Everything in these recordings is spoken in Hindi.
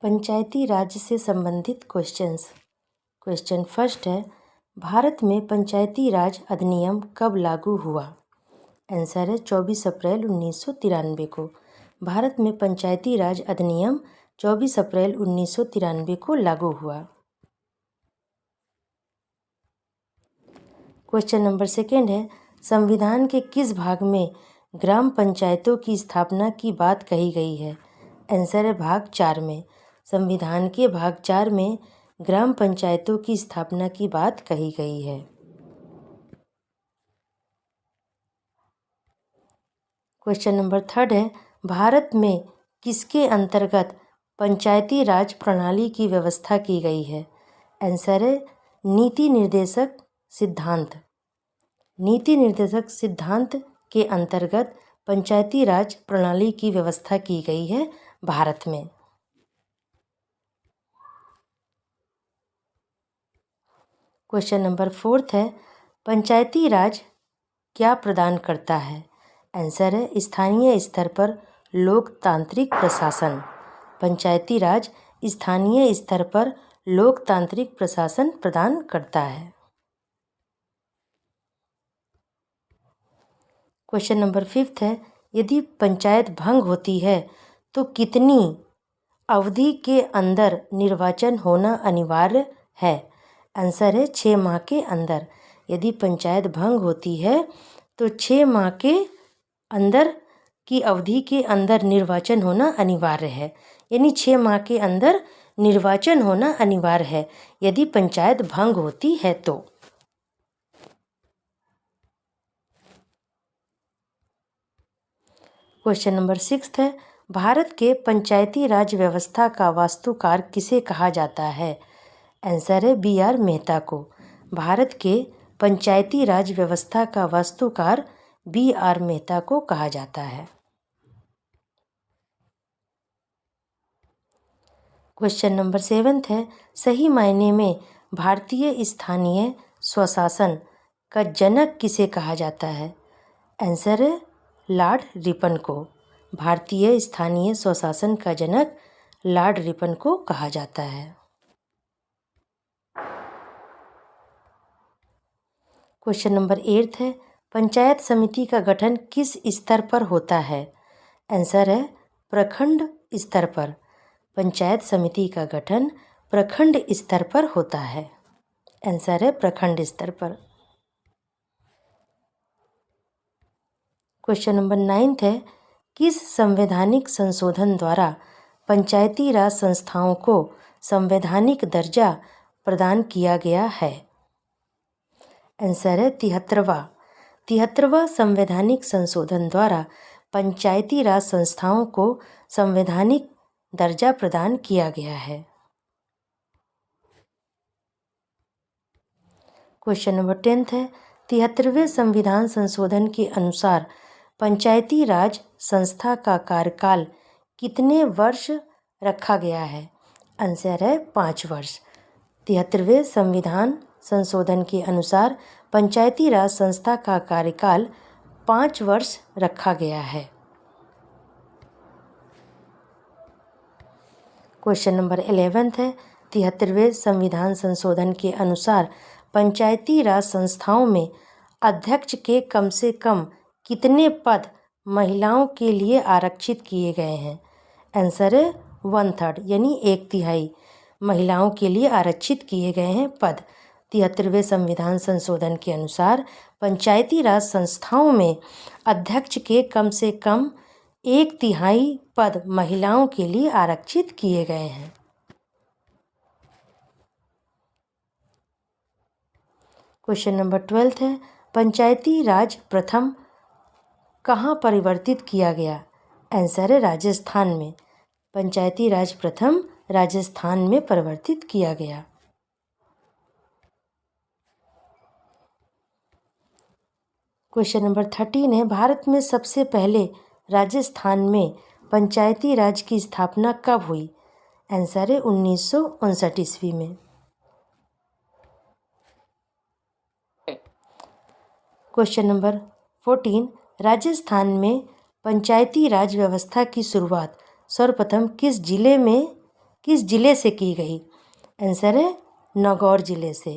पंचायती राज से संबंधित क्वेश्चंस। क्वेश्चन फर्स्ट है, भारत में पंचायती राज अधिनियम कब लागू हुआ? आंसर है 24 अप्रैल 1993 को। भारत में पंचायती राज अधिनियम 24 अप्रैल 1993 को लागू हुआ। क्वेश्चन नंबर सेकेंड है, संविधान के किस भाग में ग्राम पंचायतों की स्थापना की बात कही गई है? आंसर है भाग 4 में। संविधान के भाग 4 में ग्राम पंचायतों की स्थापना की बात कही गई है। क्वेश्चन नंबर थर्ड है, भारत में किसके अंतर्गत पंचायती राज प्रणाली की व्यवस्था की गई है? आंसर है नीति निर्देशक सिद्धांत। नीति निर्देशक सिद्धांत के अंतर्गत पंचायती राज प्रणाली की व्यवस्था की गई है भारत में। क्वेश्चन नंबर फोर्थ है, पंचायती राज क्या प्रदान करता है? आंसर है स्थानीय स्तर पर लोकतांत्रिक प्रशासन। पंचायती राज स्थानीय स्तर पर लोकतांत्रिक प्रशासन प्रदान करता है। क्वेश्चन नंबर फिफ्थ है, यदि पंचायत भंग होती है तो कितनी अवधि के अंदर निर्वाचन होना अनिवार्य है? आंसर है 6 माह के अंदर। यदि पंचायत भंग होती है तो 6 माह के अंदर की अवधि के अंदर निर्वाचन होना अनिवार्य है। यानी 6 माह के अंदर निर्वाचन होना अनिवार्य है यदि पंचायत भंग होती है तो। क्वेश्चन नंबर 6 है, भारत के पंचायती राज व्यवस्था का वास्तुकार किसे कहा जाता है? आंसर है B.R. मेहता को। भारत के पंचायती राज व्यवस्था का वास्तुकार B.R. मेहता को कहा जाता है। क्वेश्चन नंबर 7 है, सही मायने में भारतीय स्थानीय स्वशासन का जनक किसे कहा जाता है? आंसर है लॉर्ड रिपन को। भारतीय स्थानीय स्वशासन का जनक लॉर्ड रिपन को कहा जाता है। क्वेश्चन नंबर 8 है, पंचायत समिति का गठन किस स्तर पर होता है? आंसर है प्रखंड स्तर पर। पंचायत समिति का गठन प्रखंड स्तर पर होता है। आंसर है प्रखंड स्तर पर। क्वेश्चन नंबर 9 है, किस संवैधानिक संशोधन द्वारा पंचायती राज संस्थाओं को संवैधानिक दर्जा प्रदान किया गया है? आंसर है 73वां संवैधानिक संशोधन द्वारा पंचायती राज संस्थाओं को संवैधानिक दर्जा प्रदान किया गया है। क्वेश्चन नंबर 10 है, 73वें संविधान संशोधन के अनुसार पंचायती राज संस्था का कार्यकाल कितने वर्ष रखा गया है? आंसर है 5 वर्ष। 73वें संविधान संशोधन के अनुसार पंचायती राज संस्था का कार्यकाल 5 वर्ष रखा गया है। क्वेश्चन नंबर 11 है, 73वें संविधान संशोधन के अनुसार पंचायती राज संस्थाओं में अध्यक्ष के कम से कम कितने पद महिलाओं के लिए आरक्षित किए गए हैं? आंसर है 1/3 यानी 1/3 महिलाओं के लिए आरक्षित किए गए हैं पद। 73वें संविधान संशोधन के अनुसार पंचायती राज संस्थाओं में अध्यक्ष के कम से कम 1/3 पद महिलाओं के लिए आरक्षित किए गए हैं। क्वेश्चन नंबर 12 है, पंचायती राज प्रथम कहाँ परिवर्तित किया गया? आंसर है राजस्थान में। पंचायती राज प्रथम राजस्थान में परिवर्तित किया गया। क्वेश्चन नंबर 13 है, भारत में सबसे पहले राजस्थान में पंचायती राज की स्थापना कब हुई? आंसर है 1959 ईस्वी में। क्वेश्चन नंबर 14, राजस्थान में पंचायती राज व्यवस्था की शुरुआत सर्वप्रथम किस जिले में किस जिले से की गई? आंसर है नागौर जिले से।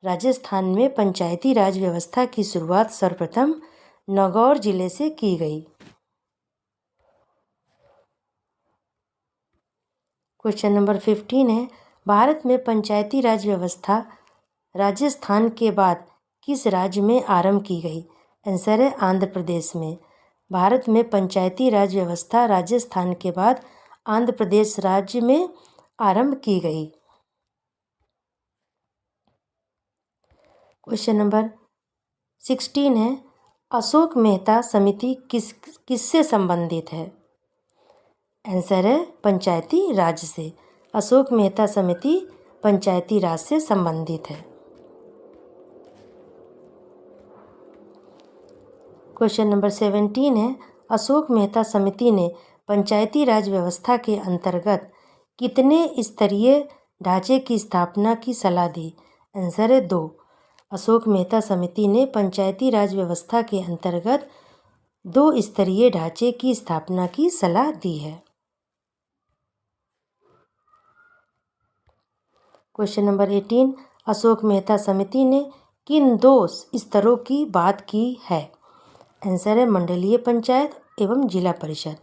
राजस्थान में पंचायती राज व्यवस्था की शुरुआत सर्वप्रथम नागौर जिले से की गई। क्वेश्चन नंबर 15 है, भारत में पंचायती राज व्यवस्था राजस्थान के बाद किस राज्य में आरंभ की गई? आंसर है आंध्र प्रदेश में। भारत में पंचायती राज व्यवस्था राजस्थान के बाद आंध्र प्रदेश राज्य में आरंभ की गई। क्वेश्चन नंबर 16 है, अशोक मेहता समिति किससे संबंधित है? आंसर है पंचायती राज से। अशोक मेहता समिति पंचायती राज से संबंधित है। क्वेश्चन नंबर 17 है, अशोक मेहता समिति ने पंचायती राज व्यवस्था के अंतर्गत कितने स्तरीय ढांचे की स्थापना की सलाह दी? आंसर है 2। अशोक मेहता समिति ने पंचायती राज व्यवस्था के अंतर्गत 2 स्तरीय ढांचे की स्थापना की सलाह दी है। क्वेश्चन नंबर 18, अशोक मेहता समिति ने किन 2 स्तरों की बात की है? आंसर है मंडलीय पंचायत एवं जिला परिषद।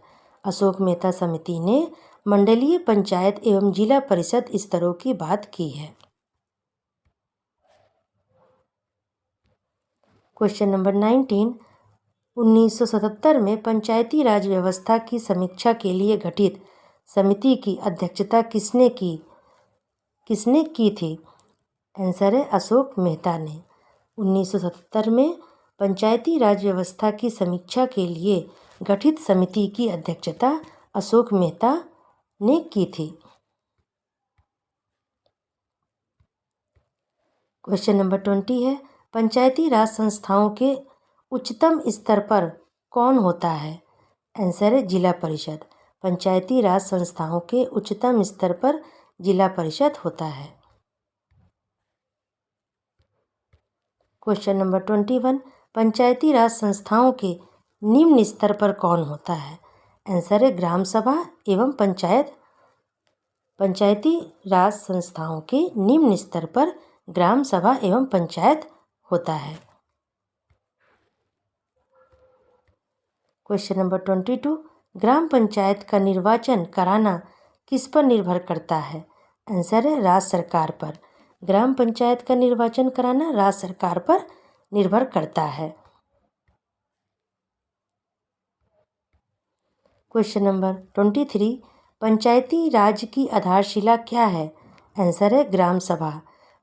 अशोक मेहता समिति ने मंडलीय पंचायत एवं जिला परिषद स्तरों की बात की है। क्वेश्चन नंबर 19, 1977 में पंचायती राज व्यवस्था की समीक्षा के लिए गठित समिति की अध्यक्षता किसने की थी? आंसर है अशोक मेहता ने। 1977 में पंचायती राज व्यवस्था की समीक्षा के लिए गठित समिति की अध्यक्षता अशोक मेहता ने की थी। क्वेश्चन नंबर 20 है, पंचायती राज संस्थाओं के उच्चतम स्तर पर कौन होता है? आंसर है जिला परिषद। पंचायती राज संस्थाओं के उच्चतम स्तर पर जिला परिषद होता है। क्वेश्चन नंबर 21, पंचायती राज संस्थाओं के निम्न स्तर पर कौन होता है? आंसर है ग्राम सभा एवं पंचायत। पंचायती राज संस्थाओं के निम्न स्तर पर ग्राम सभा एवं पंचायत होता है। क्वेश्चन नंबर 22, ग्राम पंचायत का निर्वाचन कराना किस पर निर्भर करता है? आंसर है राज्य सरकार पर। ग्राम पंचायत का निर्वाचन कराना राज्य सरकार पर निर्भर करता है। क्वेश्चन नंबर 23, पंचायती राज की आधारशिला क्या है? आंसर है ग्राम सभा।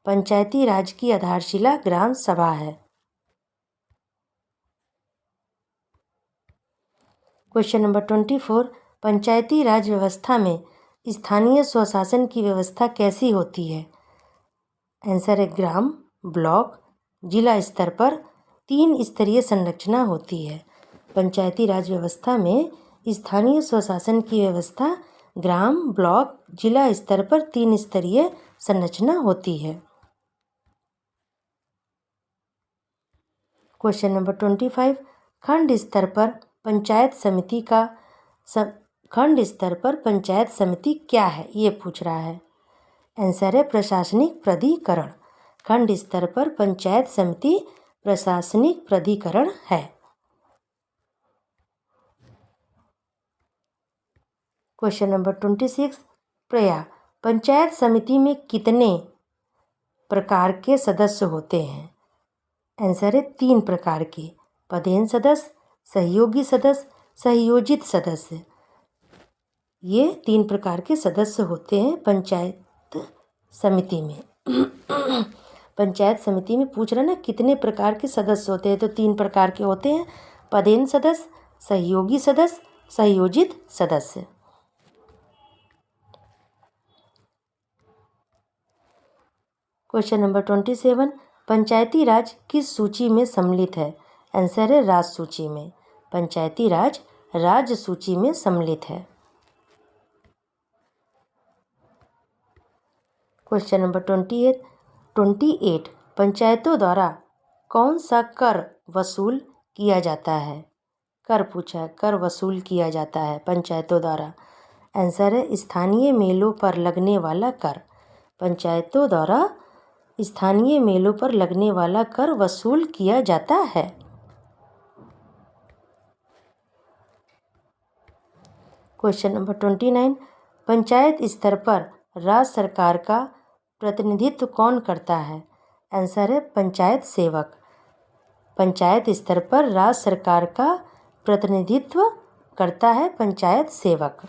पंचायती राज की आधारशिला ग्राम सभा है। क्वेश्चन नंबर 24, पंचायती राज व्यवस्था में स्थानीय स्वशासन की व्यवस्था कैसी होती है? आंसर है ग्राम, ब्लॉक, जिला स्तर पर 3 स्तरीय संरचना होती है। पंचायती राज व्यवस्था में स्थानीय स्वशासन की व्यवस्था ग्राम, ब्लॉक, जिला स्तर पर 3 स्तरीय संरचना होती है। क्वेश्चन नंबर 25, खंड स्तर पर पंचायत समिति क्या है? ये पूछ रहा है। आंसर है प्रशासनिक प्राधिकरण। खंड स्तर पर पंचायत समिति प्रशासनिक प्राधिकरण है। क्वेश्चन नंबर 26, पंचायत समिति में कितने प्रकार के सदस्य होते हैं? आंसर है 3 प्रकार के, पदेन सदस्य, सहयोगी सदस्य, सहयोजित सदस्य। ये 3 प्रकार के सदस्य होते हैं पंचायत समिति में। पंचायत समिति में पूछ रहा ना कितने प्रकार के सदस्य होते हैं, तो 3 प्रकार के होते हैं, पदेन सदस्य, सहयोगी सदस्य, सहयोजित सदस्य। क्वेश्चन नंबर 27, पंचायती राज किस सूची में सम्मिलित है? आंसर है राज सूची में। पंचायती राज राज्य सूची में सम्मिलित है। क्वेश्चन नंबर 28, पंचायतों द्वारा कौन सा कर वसूल किया जाता है? कर पूछा है, कर वसूल किया जाता है पंचायतों द्वारा। आंसर है स्थानीय मेलों पर लगने वाला कर। पंचायतों द्वारा स्थानीय मेलों पर लगने वाला कर वसूल किया जाता है। क्वेश्चन नंबर 29, पंचायत स्तर पर राज्य सरकार का प्रतिनिधित्व कौन करता है? आंसर है पंचायत सेवक। पंचायत स्तर पर राज्य सरकार का प्रतिनिधित्व करता है पंचायत सेवक।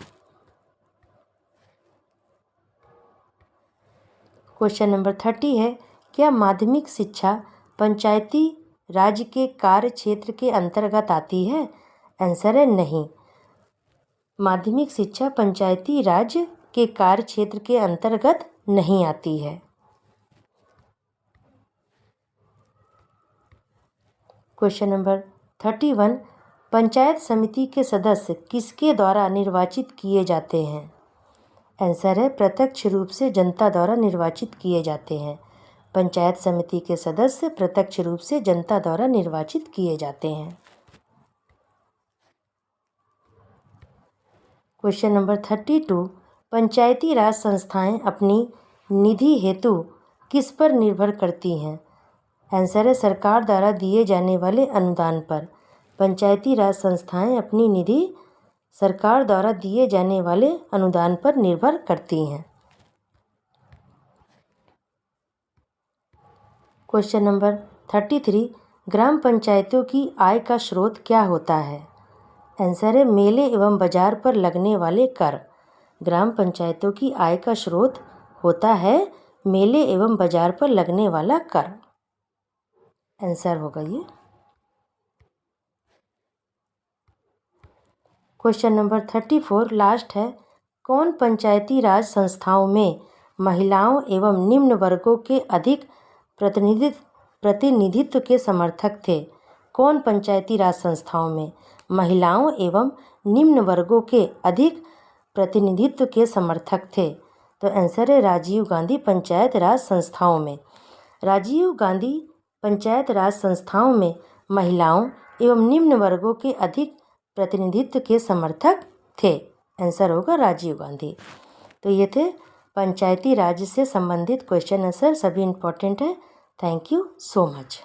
क्वेश्चन नंबर 30 है, क्या माध्यमिक शिक्षा पंचायती राज के कार्य क्षेत्र के अंतर्गत आती है? आंसर है नहीं। माध्यमिक शिक्षा पंचायती राज के कार्य क्षेत्र के अंतर्गत नहीं आती है। क्वेश्चन नंबर 31, पंचायत समिति के सदस्य किसके द्वारा निर्वाचित किए जाते हैं? आंसर है प्रत्यक्ष रूप से जनता द्वारा निर्वाचित किए जाते हैं। पंचायत समिति के सदस्य प्रत्यक्ष रूप से जनता द्वारा निर्वाचित किए जाते हैं। क्वेश्चन नंबर 32, पंचायती राज संस्थाएं अपनी निधि हेतु किस पर निर्भर करती हैं? आंसर है सरकार द्वारा दिए जाने वाले अनुदान पर। पंचायती राज संस्थाएं अपनी निधि सरकार द्वारा दिए जाने वाले अनुदान पर निर्भर करती हैं। क्वेश्चन नंबर 33, ग्राम पंचायतों की आय का स्रोत क्या होता है? आंसर है मेले एवं बाजार पर लगने वाले कर। ग्राम पंचायतों की आय का स्रोत होता है मेले एवं बाजार पर लगने वाला कर। आंसर होगा ये। क्वेश्चन नंबर 34 लास्ट है, कौन पंचायती राज संस्थाओं में महिलाओं एवं निम्न वर्गों के अधिक प्रतिनिधित्व के समर्थक थे? कौन पंचायती राज संस्थाओं में महिलाओं एवं निम्न वर्गों के अधिक प्रतिनिधित्व के समर्थक थे? तो आंसर है राजीव गांधी पंचायत राज संस्थाओं में। राजीव गांधी पंचायत राज संस्थाओं में महिलाओं एवं निम्न वर्गों के अधिक प्रतिनिधित्व के समर्थक थे। आंसर होगा राजीव गांधी। तो ये थे पंचायती राज से संबंधित क्वेश्चन आंसर, सभी इम्पोर्टेंट है। Thank you so much.